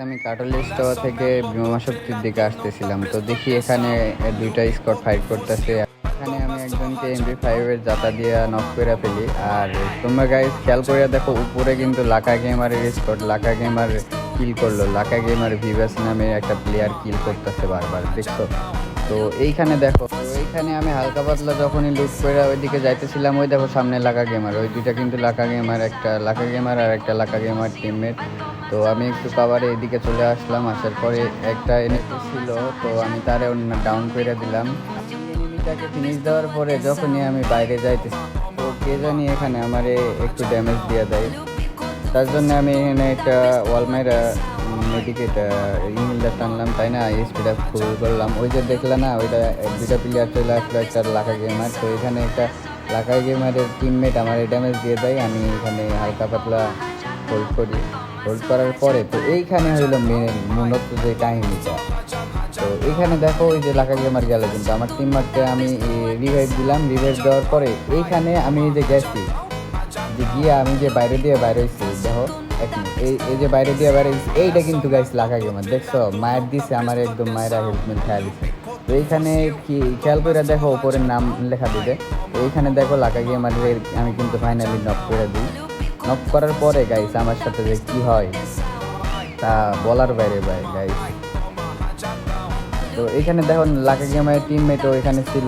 আমি কাটলের স্টোর থেকে বিমা শক্তির দিকে আসতেছিলাম, তো দেখি এখানে দুইটা স্কোয়াড ফাইট করতেছে। এখানে আমি একজনকে MP5 এর জাতা দিয়ে নক করে ফেলি। আর তোমরা গাইস খেয়াল করে দেখো, উপরে কিন্তু লাকা গেমারের স্কোয়াড, লাকা গেমার কিল করলো, লাকা গেমার ভিভাস নামে একটা প্লেয়ার কিল করতেছে বারবার, দেখছো? তো এইখানে দেখো, তো এইখানে আমি হালকা পাতলা যখনই লুট করে ওইদিকে যাইতেছিলাম, ওই দেখো সামনে লাকা গেমার, ওই দুইটা কিন্তু লাকা গেমার, একটা লাকা গেমার আর একটা লাকা গেমার টিমমেট। তো আমি একটু কাভারে এদিকে চলে আসলাম, আসার পরে একটা এনিমি ছিল, তো আমি তারে ডাউন করে দিলাম। এনিমিটাকে ফিনিশ দেওয়ার পরে যখনই আমি বাইরে যাইতেছি, তো কে জানি এখানে আমারে একটু ড্যামেজ দিয়ে দেয়। তার জন্য আমি এখানে একটা ওয়ালমাইরা মেডিকেট ইমেলটা টানলাম, তাই না, স্পিড আপ ফুল করলাম। ওই যে দেখলে না, ওইটা দুইটা প্লেয়ার চলে আসলো, একটা লাকা গেমার। তো এখানে একটা লাকা গেমারের টিমমেট আমার ড্যামেজ দিয়ে দেয়, আমি এখানে হালকা পাতলা হোল্ড করি। হোল্ড করার পরে তো এইখানে হইলো মূলত যে কাহিনিটা। তো এইখানে দেখো, ওই যে লাকা গেমার গেল, কিন্তু আমার টিমমেটকে আমি রিভাইভ দিলাম। রিভাইভ দেওয়ার পরে এইখানে আমি যে গেছি, যে গিয়ে আমি যে বাইরে দিয়ে বাইরে হয়েছি, দেখো এক মিনিট, এই যে বাইরে দিয়ে বাইরে হয়েছি, এইটা কিন্তু গাইস লাকা গেমার, দেখছো? মায়ের দিছে আমার, একদম মায়েরা হেলমেট খেয়াল দিছে। তো এইখানে কি খেয়াল করে দেখো, উপরের নাম লেখা দিবে। তো এইখানে দেখো লাকা গেমারের আমি কিন্তু ফাইনালি নক করে দিই। নক করার পরে গাইস আমার সাথে যে কি হয় তা বলার বাইরে গাইস। তো এখানে দেখো লাকা গেমারের টিমমেটও এখানে ছিল,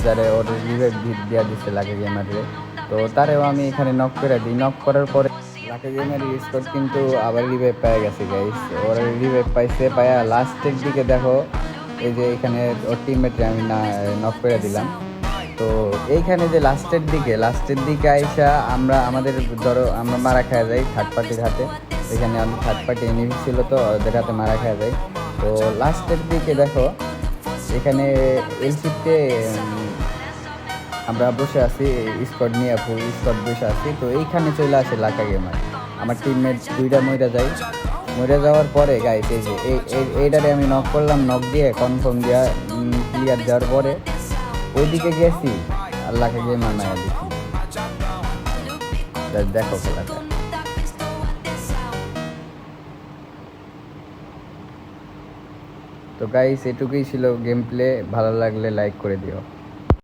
যারা ওর রিভাইভ দিয়া দিচ্ছে লাকা গেমারে। তো তারেও আমি এখানে নক করে দিই। নক করার পরে লাকা গেমার স্কোর কিন্তু আবার রিভাইভ পেয়ে গেছে গাইস। ওরা রিভাইভ পাইছে, পায়া লাস্টের দিকে দেখো, এই যে এখানে ওর টিমমেটে আমি নক করে দিলাম। তো এইখানে যে লাস্টের দিকে আইসা আমাদের ধরো আমরা মারা খাওয়া যাই থার্ড পার্টির হাতে। এখানে আমাদের থার্ড পার্টি এনিমি ছিল, তো ওদের হাতে মারা খাওয়া যায়। তো লাস্টের দিকে দেখো, এখানে এলসিতে আমরা বসে আছি, স্কোয়াড নিয়ে ফুল স্কোয়াড বসে আছি। তো এইখানে চলে আসে লাকা গেমার, আমার টিমমেট দুইটা মরে যাওয়ার পরে গাইস, এই যে এইটারে আমি নক করলাম। নক দিয়ে কনফার্ম দিয়া ক্লিয়ার দেওয়ার পরে ওইদিকে গেছি, আল্লাহকে গিয়ে মানায় দেখি। দেখো খেলাটা। তো গাইস এটুকুই ছিল গেম প্লে, ভালো লাগলে লাইক করে দিও।